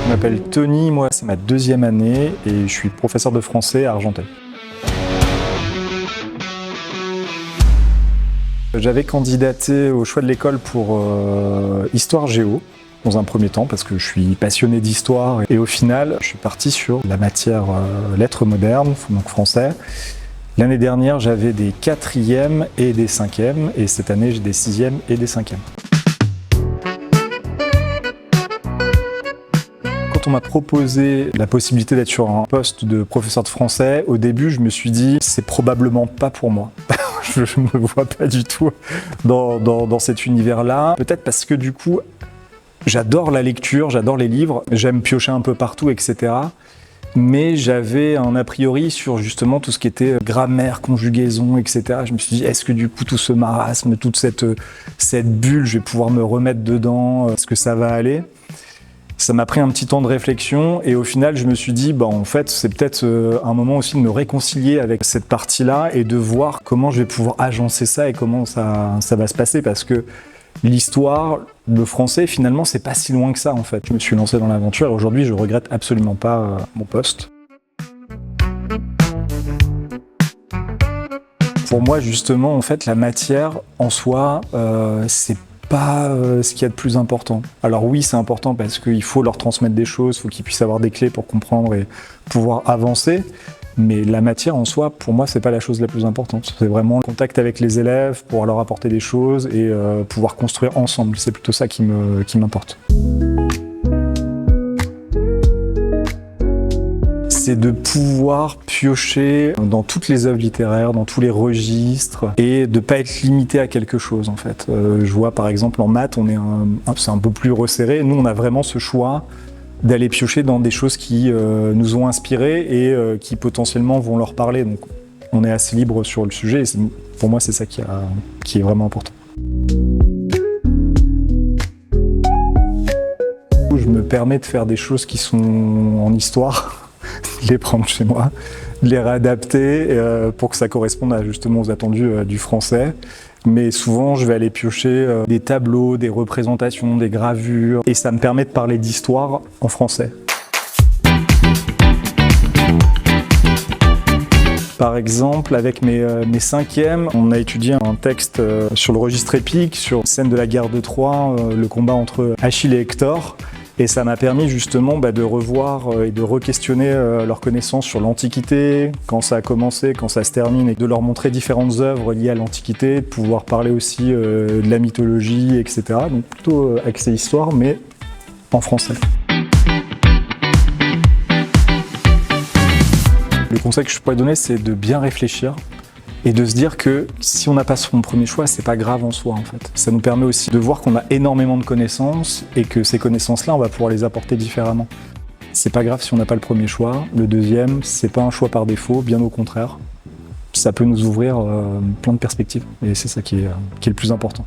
Je m'appelle Tony, moi c'est ma deuxième année et je suis professeur de français à Argenteuil. J'avais candidaté au choix de l'école pour Histoire Géo dans un premier temps parce que je suis passionné d'histoire et au final je suis parti sur la matière lettres modernes, donc français. L'année dernière j'avais des 4e et des 5e et cette année j'ai des 6e et des 5e. Quand on m'a proposé la possibilité d'être sur un poste de professeur de français, au début je me suis dit c'est probablement pas pour moi. Je ne me vois pas du tout dans cet univers-là. Peut-être parce que du coup, j'adore la lecture, j'adore les livres, j'aime piocher un peu partout, etc. Mais j'avais un a priori sur justement tout ce qui était grammaire, conjugaison, etc. Je me suis dit, est-ce que du coup tout ce marasme, toute cette bulle, je vais pouvoir me remettre dedans, est-ce que ça va aller ? Ça m'a pris un petit temps de réflexion et au final je me suis dit en fait c'est peut-être un moment aussi de me réconcilier avec cette partie-là et de voir comment je vais pouvoir agencer ça et comment ça va se passer parce que l'histoire, le français finalement c'est pas si loin que ça en fait. Je me suis lancé dans l'aventure et aujourd'hui je regrette absolument pas mon poste. Pour moi justement en fait la matière en soi c'est pas ce qu'il y a de plus important. Alors oui, c'est important parce qu'il faut leur transmettre des choses, il faut qu'ils puissent avoir des clés pour comprendre et pouvoir avancer. Mais la matière en soi, pour moi, c'est pas la chose la plus importante. C'est vraiment le contact avec les élèves, pouvoir leur apporter des choses et pouvoir construire ensemble. C'est plutôt ça qui m'importe. C'est de pouvoir piocher dans toutes les œuvres littéraires, dans tous les registres et de ne pas être limité à quelque chose en fait. Je vois par exemple en maths, c'est un peu plus resserré. Nous, on a vraiment ce choix d'aller piocher dans des choses qui nous ont inspirés et qui potentiellement vont leur parler. Donc on est assez libre sur le sujet et pour moi, c'est ça qui est vraiment important. Je me permets de faire des choses qui sont en histoire. De les prendre chez moi, de les réadapter pour que ça corresponde justement aux attendus du français. Mais souvent, je vais aller piocher des tableaux, des représentations, des gravures, et ça me permet de parler d'histoire en français. Par exemple, avec mes 5e, on a étudié un texte sur le registre épique, sur la scène de la guerre de Troie, le combat entre Achille et Hector. Et ça m'a permis justement de revoir et de re-questionner leurs connaissances sur l'Antiquité, quand ça a commencé, quand ça se termine, et de leur montrer différentes œuvres liées à l'Antiquité, de pouvoir parler aussi de la mythologie, etc. Donc plutôt axé histoire, mais en français. Le conseil que je pourrais donner, c'est de bien réfléchir et de se dire que si on n'a pas son premier choix, c'est pas grave en soi en fait. Ça nous permet aussi de voir qu'on a énormément de connaissances et que ces connaissances-là, on va pouvoir les apporter différemment. C'est pas grave si on n'a pas le premier choix. Le deuxième, c'est pas un choix par défaut, bien au contraire. Ça peut nous ouvrir plein de perspectives et c'est ça qui est le plus important.